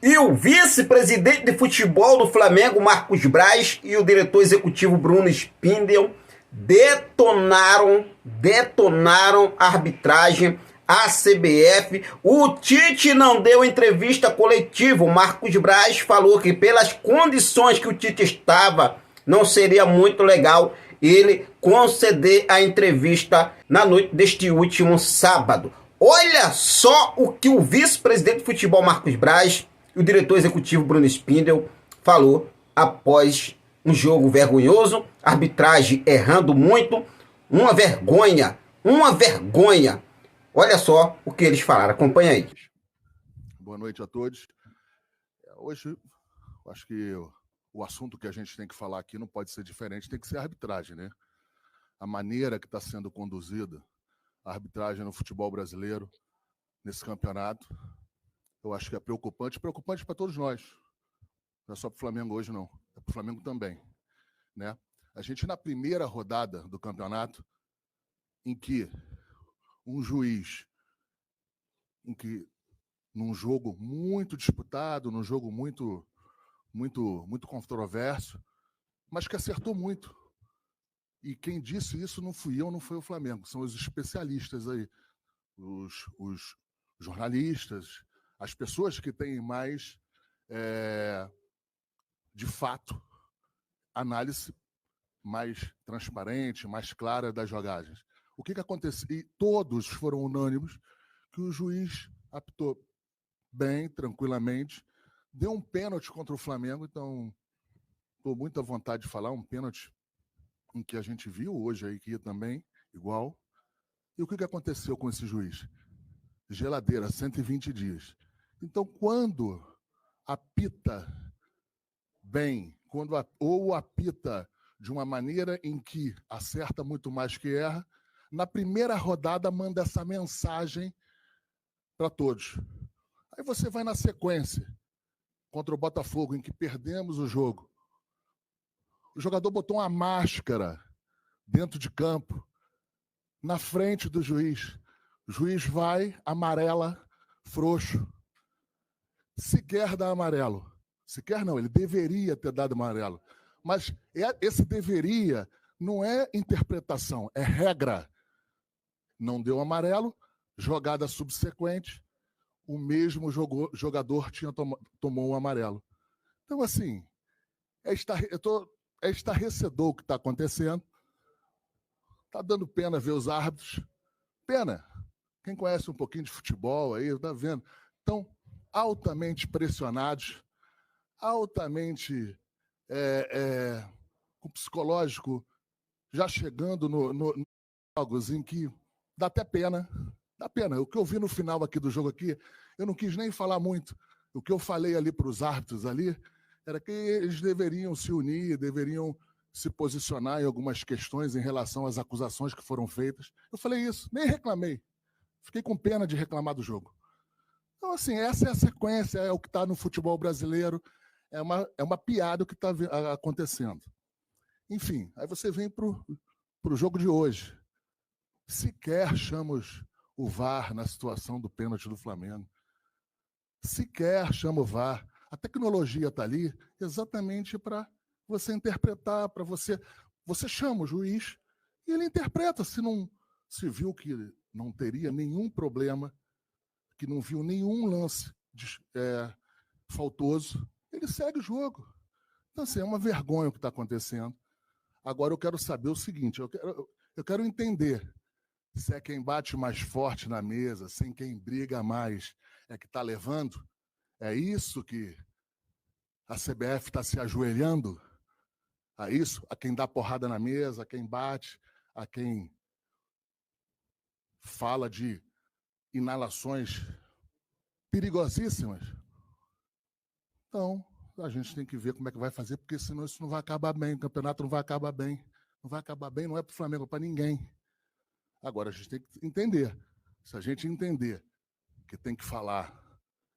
E o vice-presidente de futebol do Flamengo, Marcos Braz, e o diretor executivo Bruno Spindel detonaram a arbitragem, a CBF. O Tite não deu entrevista coletiva. O Marcos Braz falou que pelas condições que o Tite estava, não seria muito legal ele conceder a entrevista na noite deste último sábado. Olha só o que o vice-presidente de futebol Marcos Braz e o diretor executivo Bruno Spindel falou após um jogo vergonhoso, arbitragem errando muito, uma vergonha, uma vergonha. Olha só o que eles falaram, acompanha aí. Boa noite a todos. Hoje, acho que o assunto que a gente tem que falar aqui não pode ser diferente, tem que ser a arbitragem, né? A maneira que está sendo conduzida a arbitragem no futebol brasileiro, nesse campeonato, eu acho que é preocupante para todos nós. Não é só para o Flamengo hoje, não. É para o Flamengo também, né? A gente, na primeira rodada do campeonato, em que um juiz, num jogo muito disputado, num jogo muito controverso, mas que acertou muito. E quem disse isso não fui eu, não foi o Flamengo, são os especialistas aí, os jornalistas, as pessoas que têm mais, de fato, análise mais transparente, mais clara das jogagens. O que aconteceu? E todos foram unânimes que o juiz apitou bem, tranquilamente, deu um pênalti contra o Flamengo, então estou muito à vontade de falar, um pênalti em que a gente viu hoje aí que também, igual. E o que aconteceu com esse juiz? Geladeira, 120 dias. Então, quando apita bem, ou apita de uma maneira em que acerta muito mais que erra, na primeira rodada manda essa mensagem para todos. Aí você vai na sequência, contra o Botafogo, em que perdemos o jogo. O jogador botou uma máscara dentro de campo, na frente do juiz. O juiz vai, amarela, frouxo. Sequer dá amarelo. Sequer não, ele deveria ter dado amarelo. Mas esse deveria não é interpretação, é regra. Não deu amarelo, jogada subsequente, o mesmo jogador tomou um amarelo. Então, assim, é estarrecedor o que está acontecendo. Está dando pena ver os árbitros. Pena. Quem conhece um pouquinho de futebol aí, está vendo. Estão altamente pressionados, altamente com o psicológico já chegando nos jogos em que dá até pena. Dá pena. O que eu vi no final aqui do jogo aqui, eu não quis nem falar muito. O que eu falei ali para os árbitros ali era que eles deveriam se unir, deveriam se posicionar em algumas questões em relação às acusações que foram feitas. Eu falei isso, nem reclamei. Fiquei com pena de reclamar do jogo. Então, assim, essa é a sequência, é o que está no futebol brasileiro, é uma piada o que está acontecendo. Enfim, aí você vem para o jogo de hoje. Sequer chamamos o VAR na situação do pênalti do Flamengo. Sequer chama o VAR. A tecnologia está ali exatamente para você interpretar, para você... Você chama o juiz e ele interpreta. Se viu que não teria nenhum problema, que não viu nenhum lance faltoso, ele segue o jogo. Então, assim, é uma vergonha o que está acontecendo. Agora eu quero saber o seguinte, eu quero entender se é quem bate mais forte na mesa, sem quem briga mais, é que está levando. É isso que a CBF está se ajoelhando? A isso? A quem dá porrada na mesa, a quem bate, a quem fala de inalações perigosíssimas? Então, a gente tem que ver como é que vai fazer, porque senão isso não vai acabar bem, o campeonato não vai acabar bem. Não vai acabar bem, não é para o Flamengo, é para ninguém. Agora, a gente tem que entender. Se a gente entender que tem que falar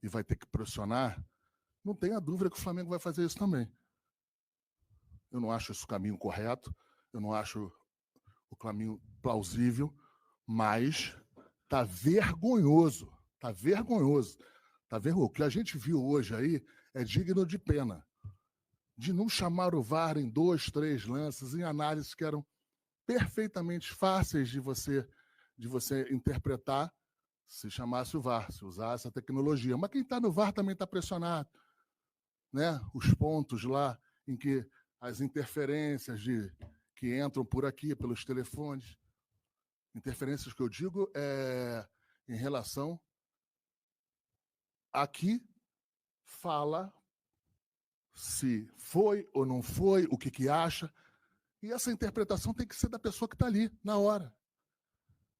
e vai ter que pressionar, não tenha dúvida que o Flamengo vai fazer isso também. Eu não acho esse o caminho correto, eu não acho o caminho plausível, mas está vergonhoso. Está vergonhoso. Tá vendo? O que a gente viu hoje aí é digno de pena. De não chamar o VAR em 2, 3 lances, em análises que eram perfeitamente fáceis de você interpretar se chamasse o VAR, se usasse a tecnologia. Mas quem está no VAR também está pressionado. Né? Os pontos lá em que as interferências que entram por aqui, pelos telefones. Interferências que eu digo em relação a que fala se foi ou não foi, o que acha. E essa interpretação tem que ser da pessoa que está ali, na hora.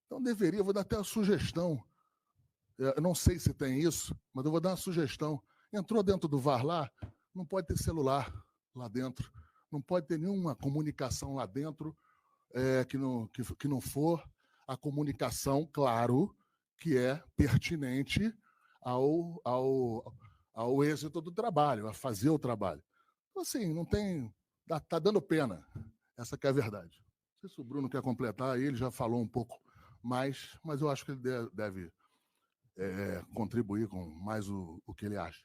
Então vou dar até a sugestão. Eu não sei se tem isso, mas eu vou dar uma sugestão. Entrou dentro do VAR lá, não pode ter celular lá dentro. Não pode ter nenhuma comunicação lá dentro que não for a comunicação, claro, que é pertinente ao êxito do trabalho, a fazer o trabalho. Então, assim, não tem... Está dando pena. Essa que é a verdade. Não sei se o Bruno quer completar, ele já falou um pouco mais, mas eu acho que ele deve contribuir com mais o que ele acha.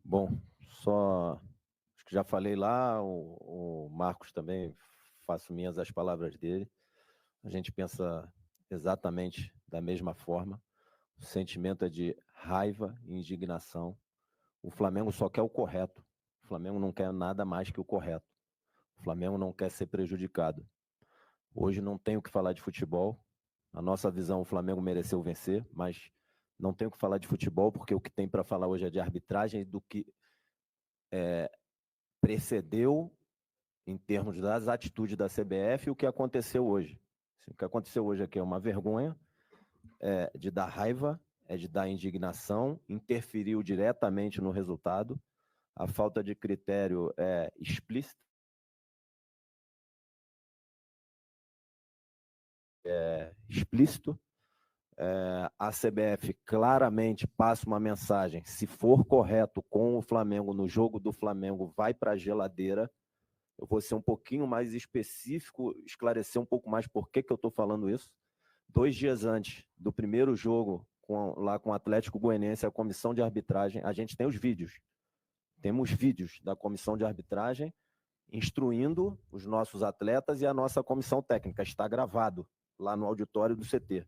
Bom, acho que já falei lá, o Marcos também, faço minhas as palavras dele. A gente pensa exatamente da mesma forma. O sentimento é de raiva e indignação. O Flamengo só quer o correto. O Flamengo não quer nada mais que o correto. O Flamengo não quer ser prejudicado. Hoje não tem o que falar de futebol. Na nossa visão, o Flamengo mereceu vencer, mas não tem o que falar de futebol, porque o que tem para falar hoje é de arbitragem, do que precedeu em termos das atitudes da CBF e o que aconteceu hoje. O que aconteceu hoje aqui é uma vergonha, de dar raiva, de dar indignação, interferiu diretamente no resultado. A falta de critério é explícita. Explícito. A CBF claramente passa uma mensagem: se for correto com o Flamengo no jogo do Flamengo, vai para a geladeira. Eu vou ser um pouquinho mais específico, esclarecer um pouco mais por que eu estou falando isso. 2 dias antes do primeiro jogo lá com o Atlético Goianiense, a comissão de arbitragem, a gente tem os vídeos. Temos vídeos da comissão de arbitragem instruindo os nossos atletas e a nossa comissão técnica. Está gravado lá no auditório do CT.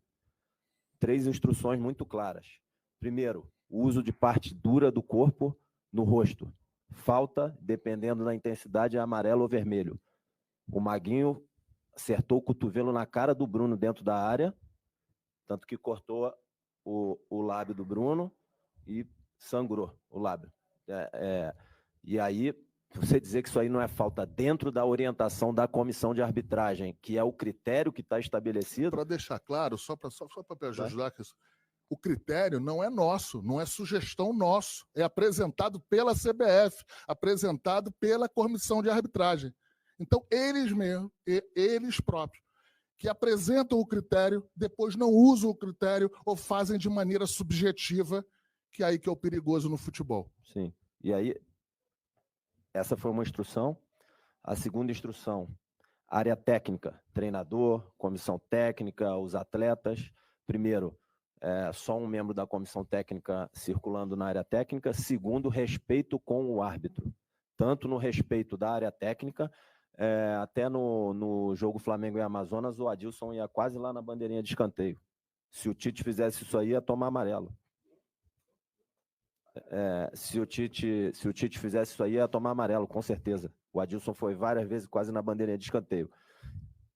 3 instruções muito claras. Primeiro, o uso de parte dura do corpo no rosto. Falta, dependendo da intensidade, é amarelo ou vermelho. O Maguinho acertou o cotovelo na cara do Bruno dentro da área, tanto que cortou o lábio do Bruno e sangrou o lábio. E aí, você dizer que isso aí não é falta dentro da orientação da comissão de arbitragem, que é o critério que está estabelecido... Para deixar claro, só para ajudar, o critério não é nosso, não é sugestão nosso, é apresentado pela CBF, apresentado pela comissão de arbitragem. Então, eles mesmos, eles próprios, que apresentam o critério, depois não usam o critério ou fazem de maneira subjetiva, que é aí que é o perigoso no futebol. Sim, e aí... Essa foi uma instrução. A segunda instrução, área técnica, treinador, comissão técnica, os atletas. Primeiro, só um membro da comissão técnica circulando na área técnica. Segundo, respeito com o árbitro. Tanto no respeito da área técnica, até no jogo Flamengo e Amazonas, o Adilson ia quase lá na bandeirinha de escanteio. Se o Tite fizesse isso aí, ia tomar amarelo. Se o Tite fizesse isso aí, ia tomar amarelo, com certeza. O Adilson foi várias vezes quase na bandeirinha de escanteio.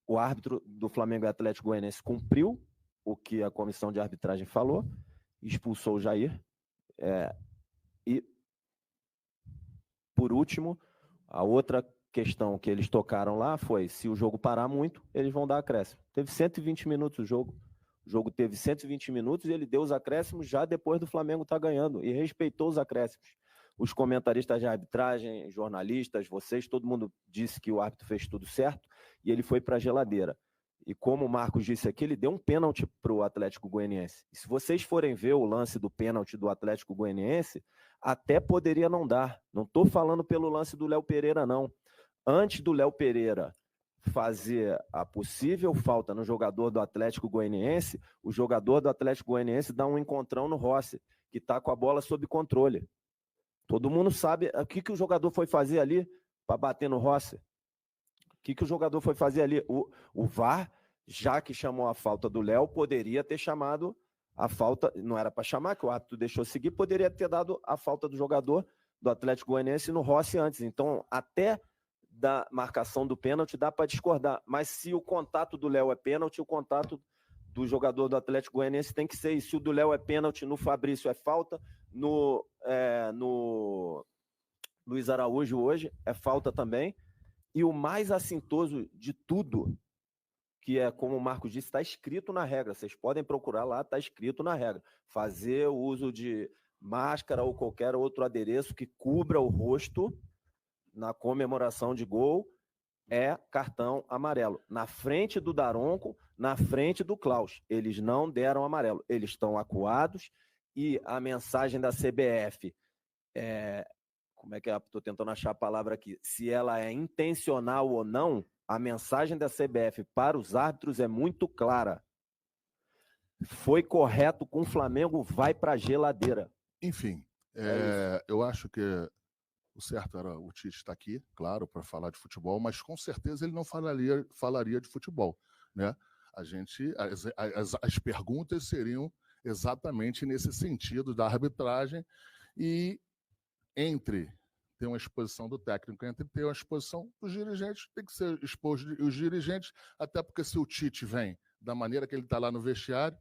O árbitro do Flamengo e Atlético Goianiense cumpriu o que a comissão de arbitragem falou, expulsou o Jair. E, por último, a outra questão que eles tocaram lá foi: se o jogo parar muito, eles vão dar acréscimo. Teve 120 minutos o jogo. O jogo teve 120 minutos e ele deu os acréscimos já depois do Flamengo estar ganhando e respeitou os acréscimos. Os comentaristas de arbitragem, jornalistas, vocês, todo mundo disse que o árbitro fez tudo certo e ele foi para a geladeira. E como o Marcos disse aqui, ele deu um pênalti para o Atlético Goianiense. E se vocês forem ver o lance do pênalti do Atlético Goianiense, até poderia não dar. Não estou falando pelo lance do Léo Pereira, não. Antes do Léo Pereira fazer a possível falta no jogador do Atlético Goianiense, o jogador do Atlético Goianiense dá um encontrão no Rossi. que está com a bola sob controle. Todo mundo sabe o que o jogador foi fazer ali para bater no Rossi. O que o jogador foi fazer ali? O VAR, já que chamou a falta do Léo, poderia ter chamado a falta, não era para chamar, que o árbitro deixou seguir, poderia ter dado a falta do jogador do Atlético Goianiense no Rossi antes. Então, até da marcação do pênalti dá para discordar. Mas se o contato do Léo é pênalti, o contato do jogador do Atlético Goianiense tem que ser. E se o do Léo é pênalti, no Fabrício é falta, no Luiz Araújo hoje é falta também. E o mais assintoso de tudo, que é, como o Marcos disse, está escrito na regra. Vocês podem procurar lá, está escrito na regra. Fazer o uso de máscara ou qualquer outro adereço que cubra o rosto na comemoração de gol é cartão amarelo. Na frente do Daronco, na frente do Klaus. Eles não deram amarelo. Eles estão acuados e a mensagem da CBF como é que é? Estou tentando achar a palavra aqui. Se ela é intencional ou não, a mensagem da CBF para os árbitros é muito clara. Foi correto com o Flamengo, vai para a geladeira. Enfim, eu acho que o certo era o Tite estar aqui, claro, para falar de futebol, mas com certeza ele não falaria de futebol, né? As perguntas seriam exatamente nesse sentido da arbitragem e entre ter uma exposição do técnico, entre ter uma exposição dos dirigentes, tem que ser exposto os dirigentes, até porque se o Tite vem da maneira que ele está lá no vestiário,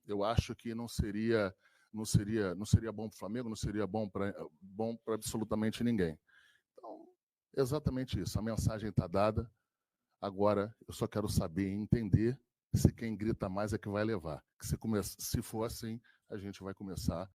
eu acho que não seria bom para o Flamengo, não seria bom para absolutamente ninguém. Então, exatamente isso. A mensagem está dada. Agora, eu só quero saber e entender se quem grita mais é que vai levar. Se for assim, a gente vai começar